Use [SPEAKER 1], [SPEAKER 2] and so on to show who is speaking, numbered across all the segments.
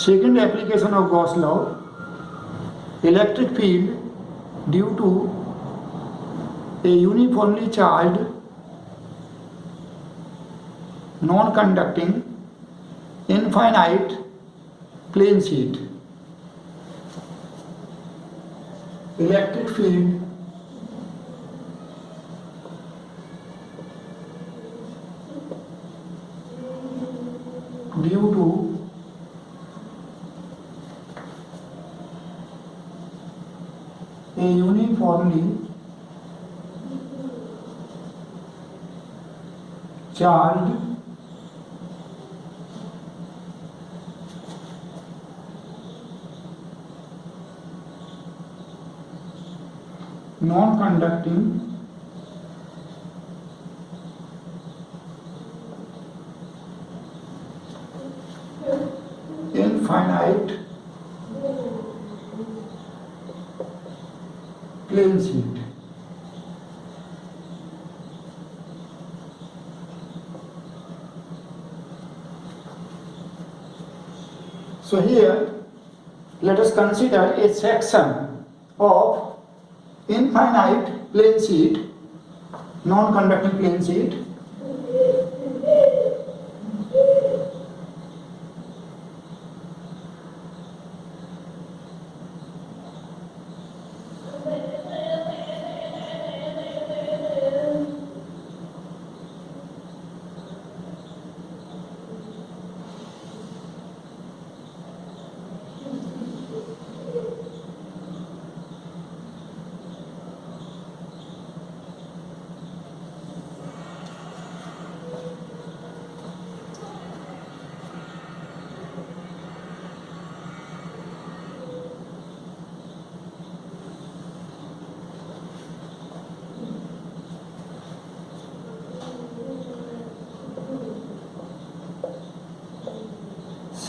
[SPEAKER 1] Second application of Gauss law, electric field due to a uniformly charged non-conducting infinite plane sheet. Electric field due to a uniformly charged non-conducting infinite plane sheet. So here let us consider a section of infinite plane sheet, non-conducting plane sheet,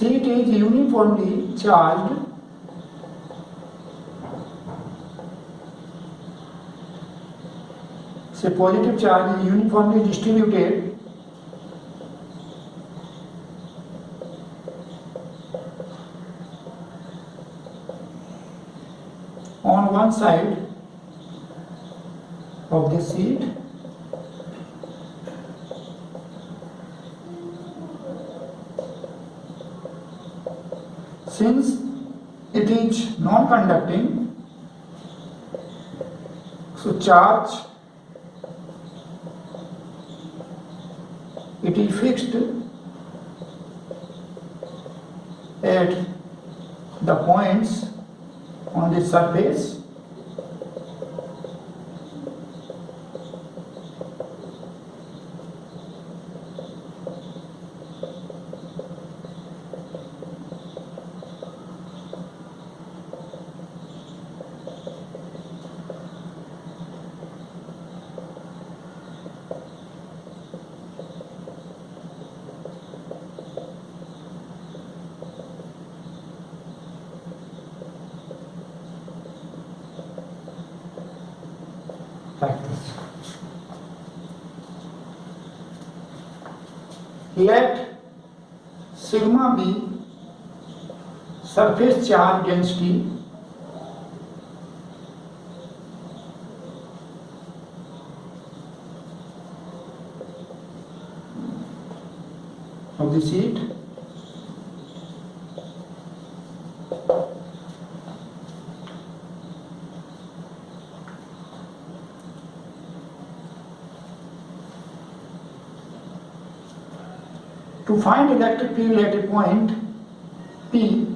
[SPEAKER 1] sheet is uniformly charged say positive charge is uniformly distributed on one side of the sheet since it is non-conducting, so charge it is fixed at the points on the surface like this. Let sigma be surface charge density of the sheet to find electric field at a point P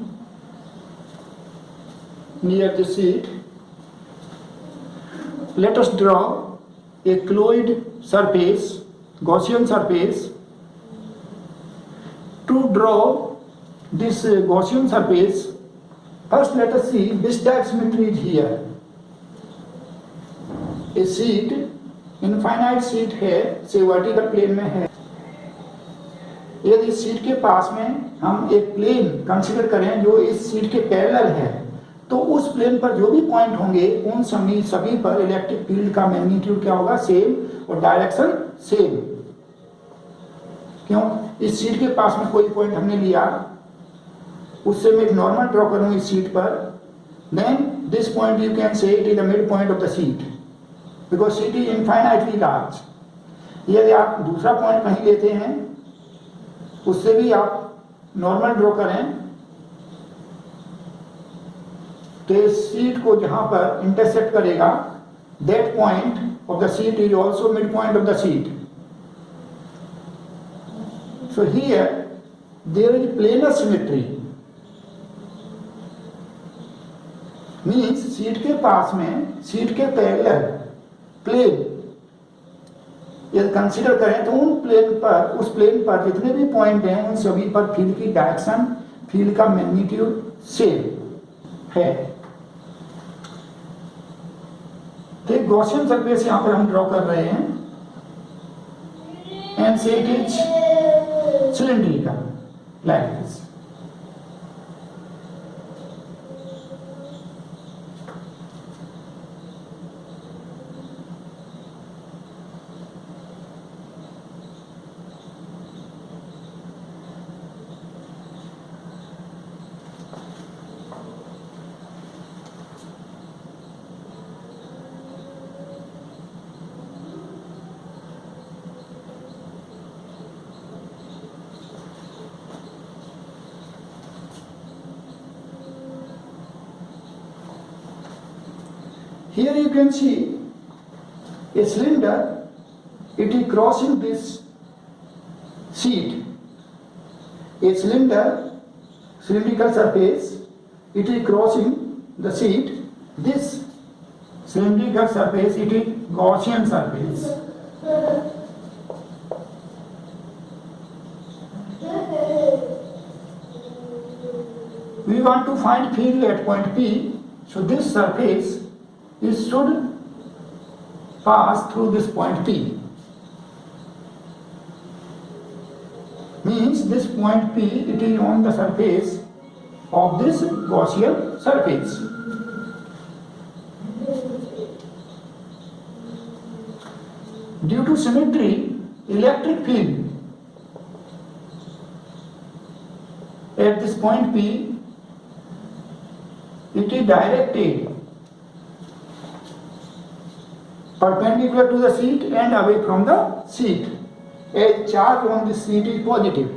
[SPEAKER 1] near the sheet. Let us draw a colloid surface, Gaussian surface. To draw this Gaussian surface, first let us see this type symmetry is here. A sheet, infinite sheet है, से vertical plane में है. यदि इस sheet के पास में हम एक प्लेन कंसीडर करें जो इस शीट के पैरेलल है, तो उस प्लेन पर जो भी पॉइंट होंगे उन सभी पर इलेक्ट्रिक फील्ड का मैग्नीट्यूड क्या होगा, सेम, और डायरेक्शन सेम. क्यों? इस शीट के पास में कोई पॉइंट हमने लिया उससे मैं एक नॉर्मल ड्रॉ करूँ इस शीट पर, then this point you can say it is the mid point of the sheet because sheet is infinitely large. यदि आप दूसरा पॉइंट कहीं लेते हैं उससे भी आप नॉर्मल ड्रॉ करें तो इस शीट को जहां पर इंटरसेक्ट करेगा that point of the sheet is also mid point of the sheet. So here there is planar symmetry, means sheet के पास में शीट के पैरेलल प्लेन यदि कंसीडर करें तो उन प्लेन पर, उस प्लेन पर जितने भी पॉइंट हैं उन सभी पर फील्ड की डायरेक्शन, फील्ड का मैग्नीट्यूड सेम है। तो एक गॉसियन सरफेस यहां पर हम ड्रॉ कर रहे हैं एंड से it is cylindrical like this. Here you can see a cylinder, it is crossing this sheet. A cylinder, cylindrical surface, it is crossing the sheet. This cylindrical surface, it is Gaussian surface. We want to find field at point P, so this surface it should pass through this point P. Means this point P, it is on the surface of this Gaussian surface. Due to symmetry, electric field at this point P, it is directed perpendicular to the sheet and away from the sheet. A charge on this sheet is positive,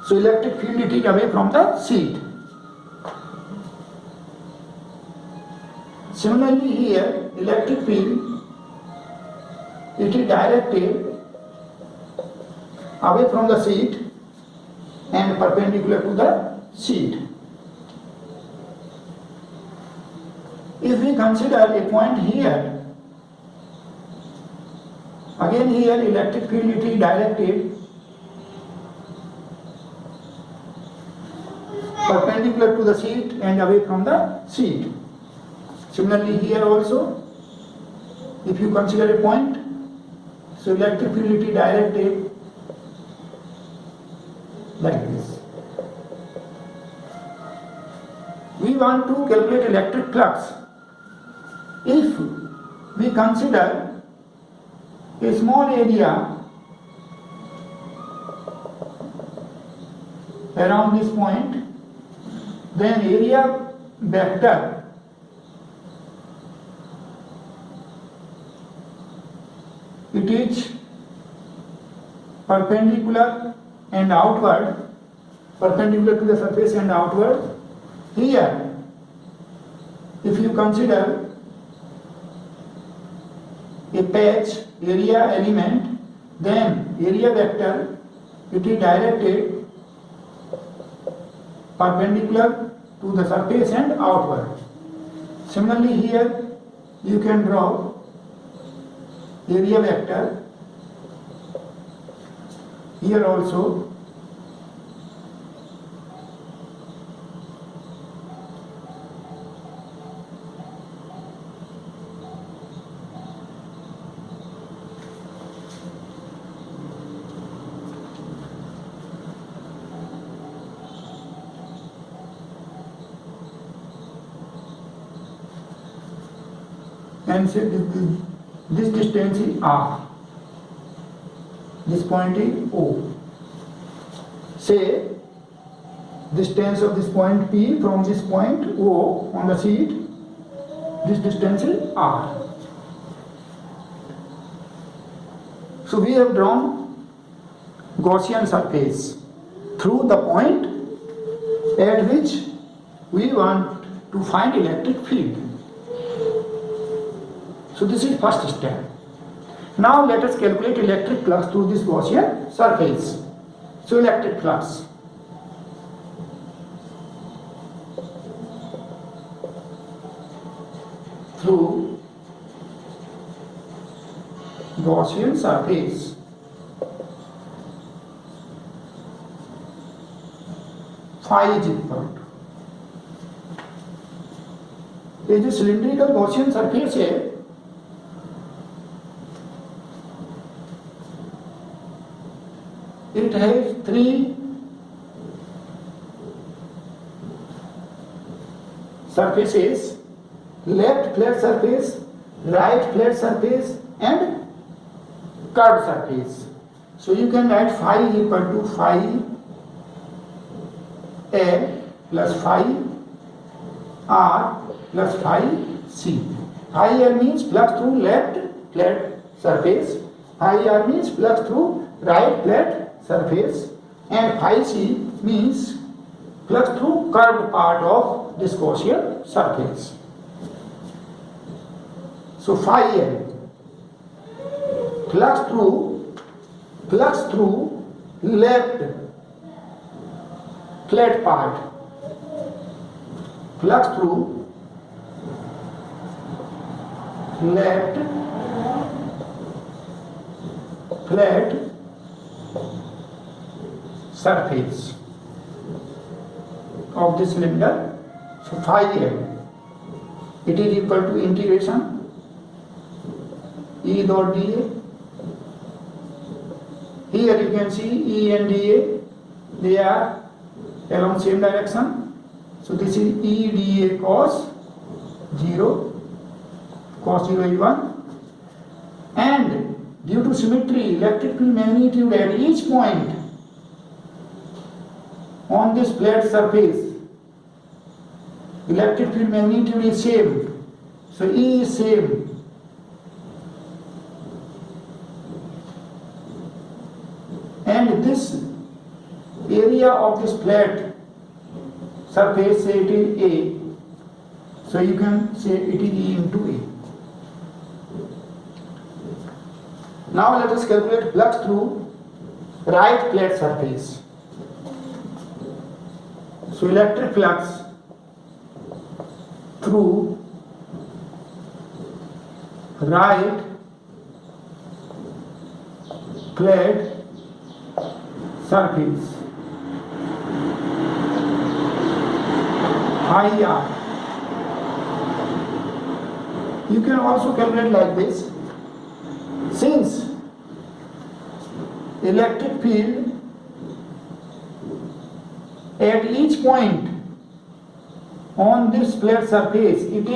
[SPEAKER 1] so electric field it is away from the sheet. Similarly here, electric field it is directed away from the sheet and perpendicular to the sheet. If we consider a point here, again here electric field it is directed perpendicular to the sheet and away from the sheet. Similarly here also, if you consider a point, so electric field it is directed like this. We want to calculate electric flux. If we consider a small area around this point, then area vector it is perpendicular and outward, perpendicular to the surface and outward. Here, if you consider a patch area element, then area vector it is directed perpendicular to the surface and outward. Similarly here you can draw area vector here also. And say this distance is R, this point is O. Say distance of this point P from this point O on the sheet, this distance is R. So we have drawn Gaussian surface through the point at which we want to find electric field. So this is first step. Now let us calculate electric flux through this Gaussian surface. So electric flux. Through Gaussian surface. Phi is equal to, ये जो cylindrical Gaussian surface है it has three surfaces, left flat surface, right flat surface and curved surface. So you can write phi equal to phi L plus phi R plus phi C. Phi L means flux through left flat surface, phi R means flux through right flat surface, and phi C means flux through curved part of this Gaussian surface. So phi L, flux through left flat part, flux through left flat surface of this cylinder. So phi L, it is equal to integration E dot dA. Here you can see E and dA, they are along same direction. So this is E dA cos 0, cos 0 is 1, and due to symmetry, electric field magnitude at each point on this flat surface, electric field magnitude is same. So E is same. And this area of this flat surface, say it is A. So you can say it is E into A. Now let us calculate flux through right flat surface. So electric flux through right flat surface, phi R. You can also calculate like this. Since electric field at each point on this flat surface, it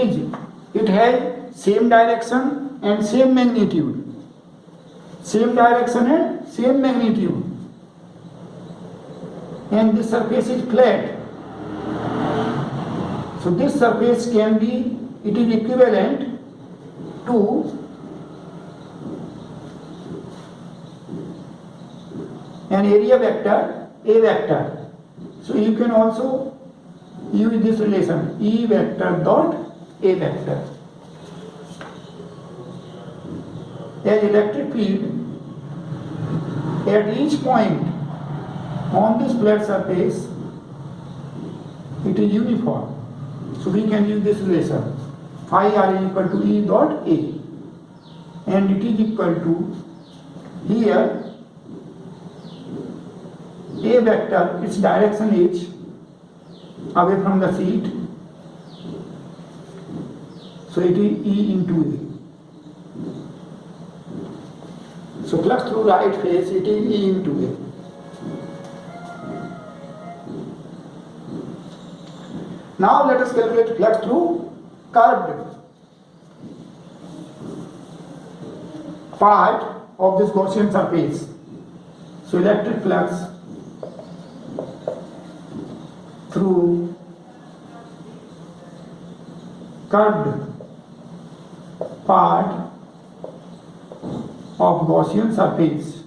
[SPEAKER 1] has same direction and same magnitude. Same direction and same magnitude. And this surface is flat. So this surface can be, it is equivalent to an area vector, A vector. So you can also use this relation, E vector dot A vector. As electric field at each point on this flat surface, it is uniform. So we can use this relation. Phi R is equal to E dot A. And it is equal to, here, A vector, its direction is away from the sheet. So it is E into A. So flux through right face, it is E into A. Now let us calculate flux through curved part of this Gaussian surface. So electric flux through curved part of Gaussian surface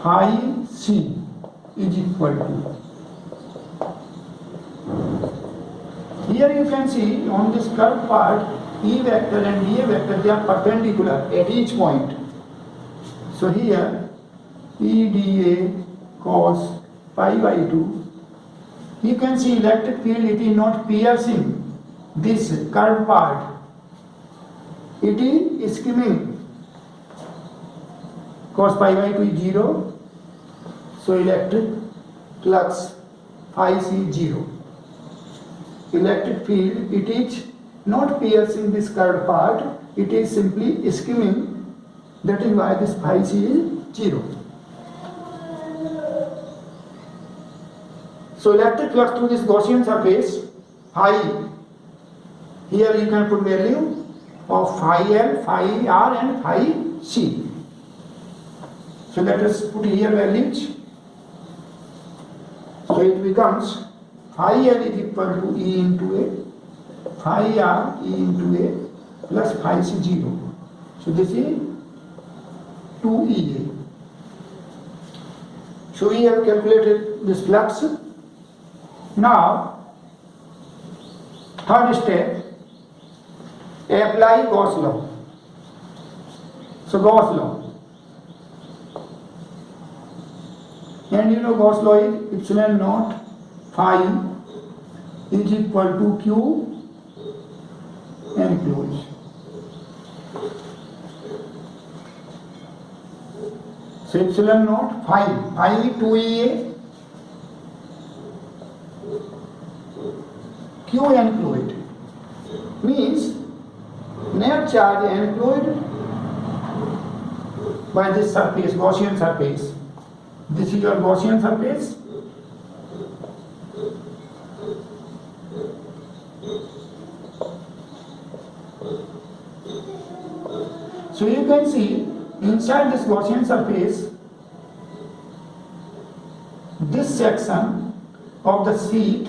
[SPEAKER 1] phi c is equal to, here you can see on this curved part E vector and dA vector, they are perpendicular at each point. So here E dA cos pi by 2, you can see electric field, it is not piercing this curved part, it is skimming. Cos pi by 2 is 0, so electric flux phi c 0. Electric field, it is not piercing this curved part, it is simply skimming, that is why this phi c is 0. So electric flux through this Gaussian surface phi, here you can put value of phi L, phi R and phi C. So let us put here values. So it becomes phi L is equal to E into A, phi R E into A plus phi C 0. So this is 2EA. So we have calculated this flux. Now, third step, apply Gauss law. So Gauss law. And you know Gauss law is epsilon naught phi is equal to Q enclosed. So epsilon naught phi 2EA, Q enclosed means net charge enclosed by this surface, Gaussian surface. This is your Gaussian surface. So you can see inside this Gaussian surface, this section of the sheet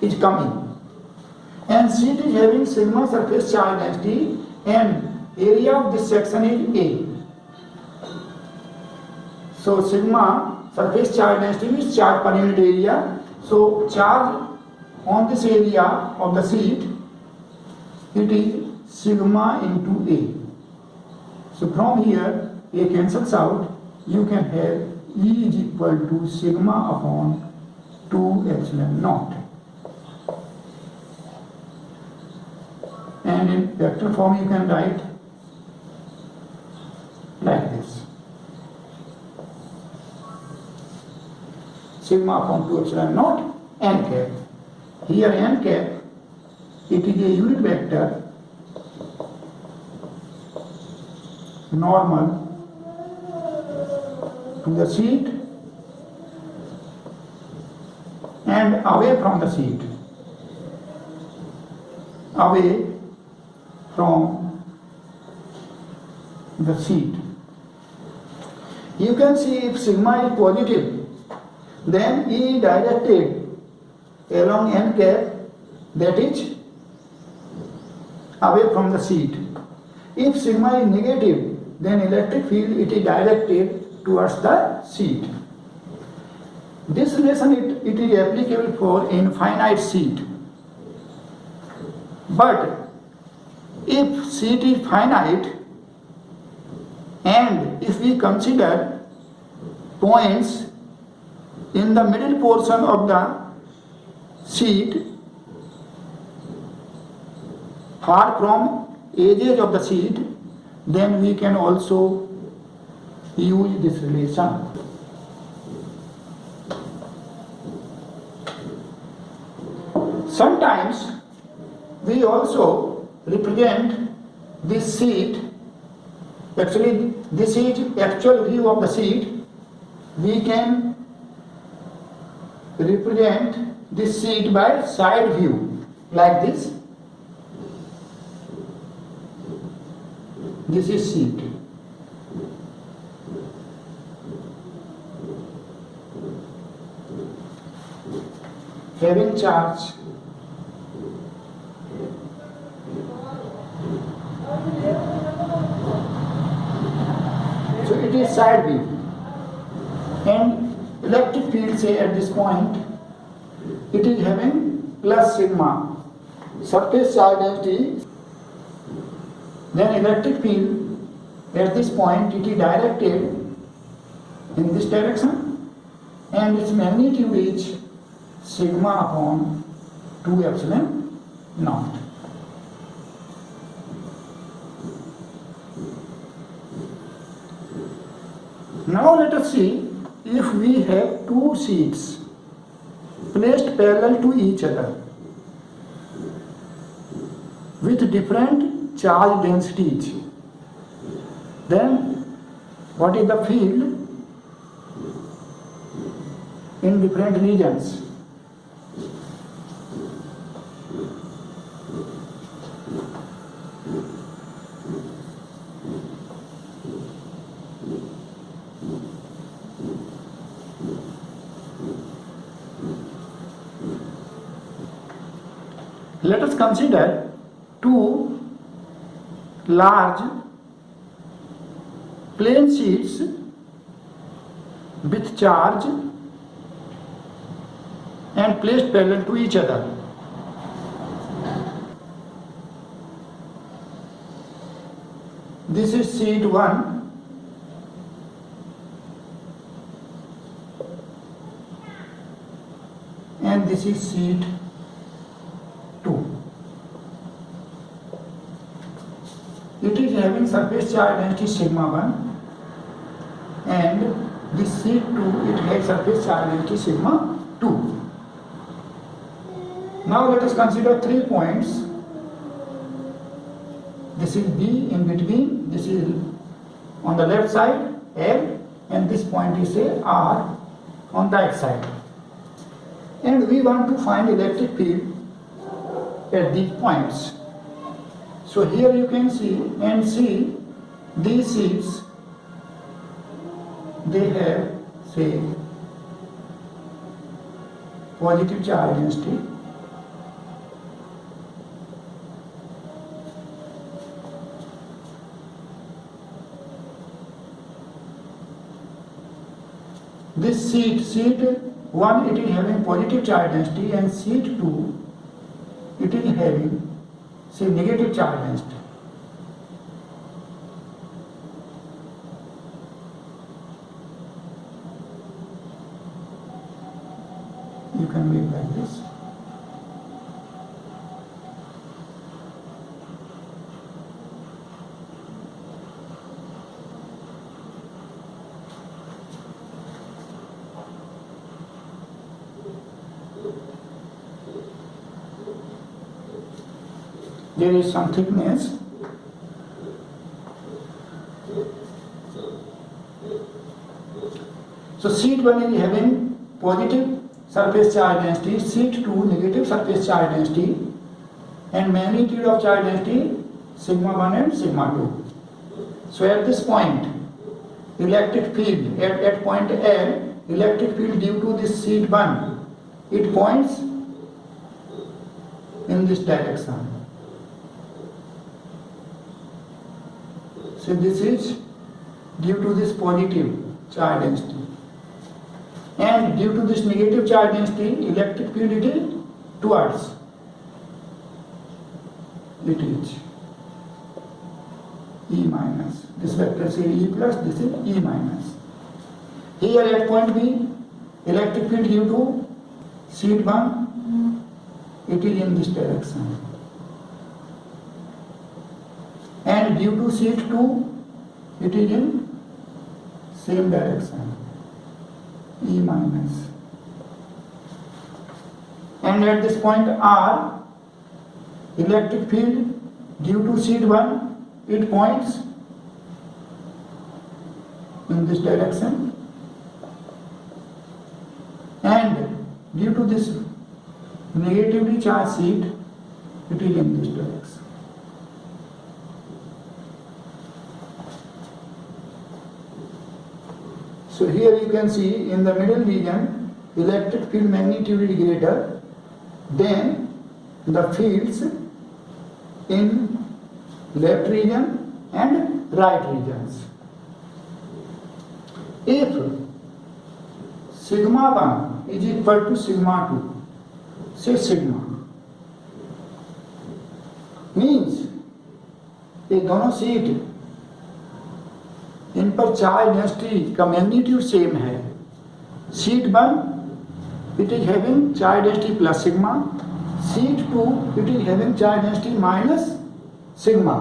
[SPEAKER 1] is coming. And sheet is having sigma surface charge density and area of this section is A. So sigma surface charge density means charge per unit area. So charge on this area of the sheet, it is sigma into A. So from here A cancels out, you can have E is equal to sigma upon 2 epsilon naught. And in vector form you can write like this. Sigma upon 2 epsilon naught n cap. Here n cap, it is a unit vector normal to the sheet and away from the sheet. Away from the sheet. You can see if sigma is positive, then E directed along n cap, that is away from the sheet. If sigma is negative, then electric field it is directed towards the sheet. This relation it is applicable for infinite sheet. But if sheet is finite and if we consider points in the middle portion of the sheet far from edges of the sheet, then we can also use this relation. Sometimes we also represent this sheet, actually this is actual view of the sheet, we can represent this sheet by side view like this. This is sheet. having charge. So it is side B. And electric field, say at this point, it is having plus sigma. Surface charge density. Then electric field at this point, it is directed in this direction, and its magnitude is sigma upon 2 epsilon naught. Now let us see if we have two sheets placed parallel to each other with different charge densities, then what is the field in different regions? Let us consider two large plane sheets with charge and placed parallel to each other. This is sheet 1 and this is sheet 2. It is having surface charge density sigma 1, and this sheet 2, it has surface charge density sigma 2. Now let us consider 3 points. This is B in between, this is on the left side L, and this point is say R on that side. And we want to find electric field at these points. So here you can see and see these sheets, they have say positive charge density, this sheet 1, it is having positive charge density, and sheet 2, it is having say negative charge density. You can make like this. There is some thickness. So sheet 1 is having positive surface charge density, sheet 2 negative surface charge density, and magnitude of charge density sigma 1 and sigma 2. So at this point, electric field at point L, electric field due to this sheet 1, it points in this direction. So this is due to this positive charge density, and due to this negative charge density, electric field it is towards, it is E minus. This vector is E plus, this is E minus. Here at point B, electric field due to sheet 1, it is in this direction. And due to sheet 2, it is in same direction, E minus. And at this point R, electric field due to sheet 1, it points in this direction, and due to this negatively charged sheet, it is in this direction. So here you can see in the middle region, electric field magnitude is greater, then the fields in left region and right regions. If sigma 1 is equal to sigma 2, say sigma, means ये दोनों seat इन पर charge density का magnitude same है. Seat 1 it is having charge density plus sigma, seat 2 it is having charge density minus sigma.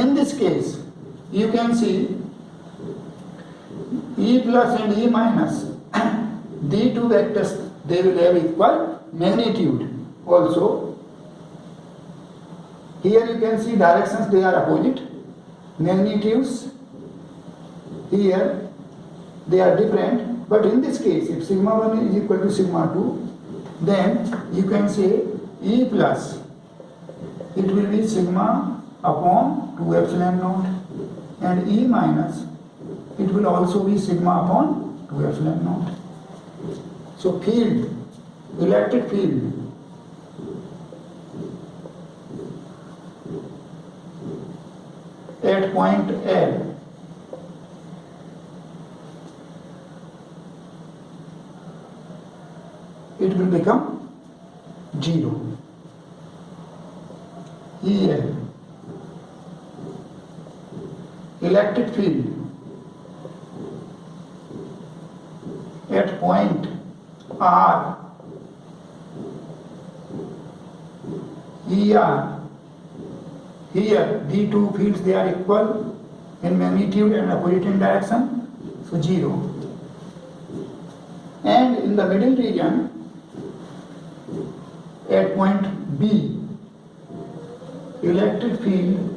[SPEAKER 1] In this case, you can see E plus and E minus, the two vectors, they will have equal magnitude. Also, here you can see directions, they are opposite. Magnitudes, here, they are different. But in this case, if sigma 1 is equal to sigma 2, then you can say E plus, it will be sigma upon 2 epsilon naught, and E minus, it will also be sigma upon 2 epsilon naught. So field, electric field, at point L, it will become 0. EL, electric field at point R, ER, here the two fields, they are equal in magnitude and opposite in direction, so 0. And in the middle region at point B, electric field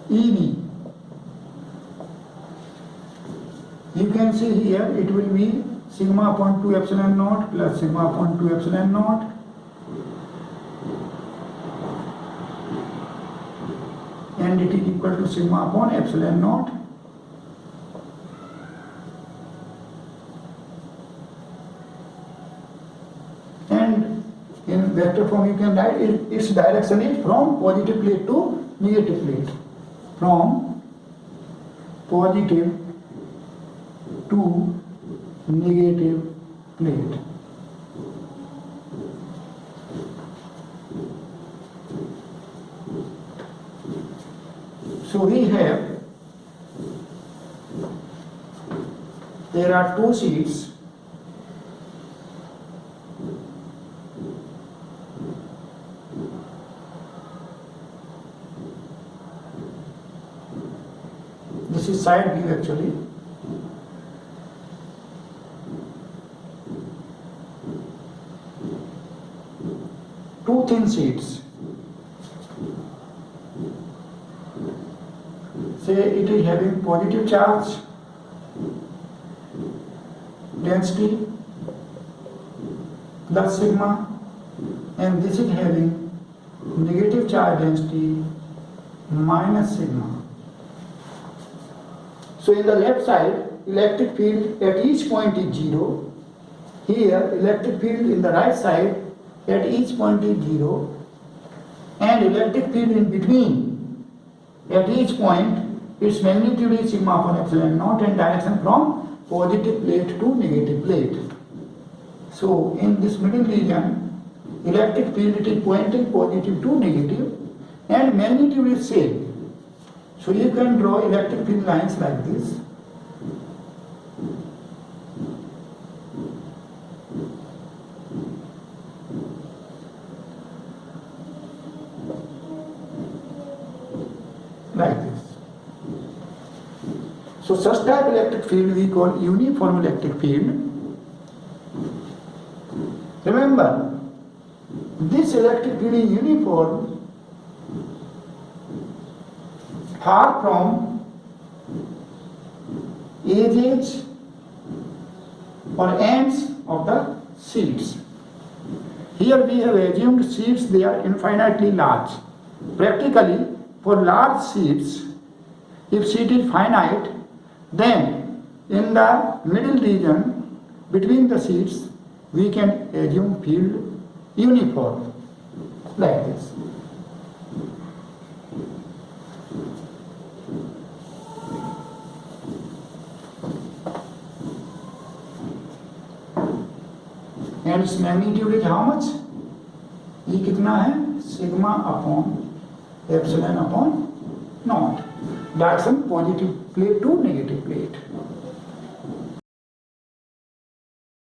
[SPEAKER 1] EB, you can see here it will be sigma upon 2 epsilon naught plus sigma upon 2 epsilon naught, and it is equal to sigma upon epsilon naught. And in vector form you can write its direction is from positive plate to negative plate. From positive to negative plate. So we have, there are two sheets. This is side view actually. Two thin sheets. Say it is having positive charge density plus sigma, and this is having negative charge density minus sigma. So in the left side, electric field at each point is 0. Here, electric field in the right side at each point is 0. And electric field in between, at each point, its magnitude is sigma upon epsilon naught and direction from positive plate to negative plate. So in this middle region, electric field it is pointing positive to negative and magnitude is same. So you can draw electric field lines like this. Like this. So such type electric field we call uniform electric field. Remember, this electric field is uniform far from edges or ends of the sheets. Here we have assumed sheets, they are infinitely large. Practically, for large sheets, if seat is finite, then in the middle region between the seats we can assume field uniform like this. And its magnitude is how much? ये कितना है? Sigma upon epsilon upon not. Direction positive plate to negative plate.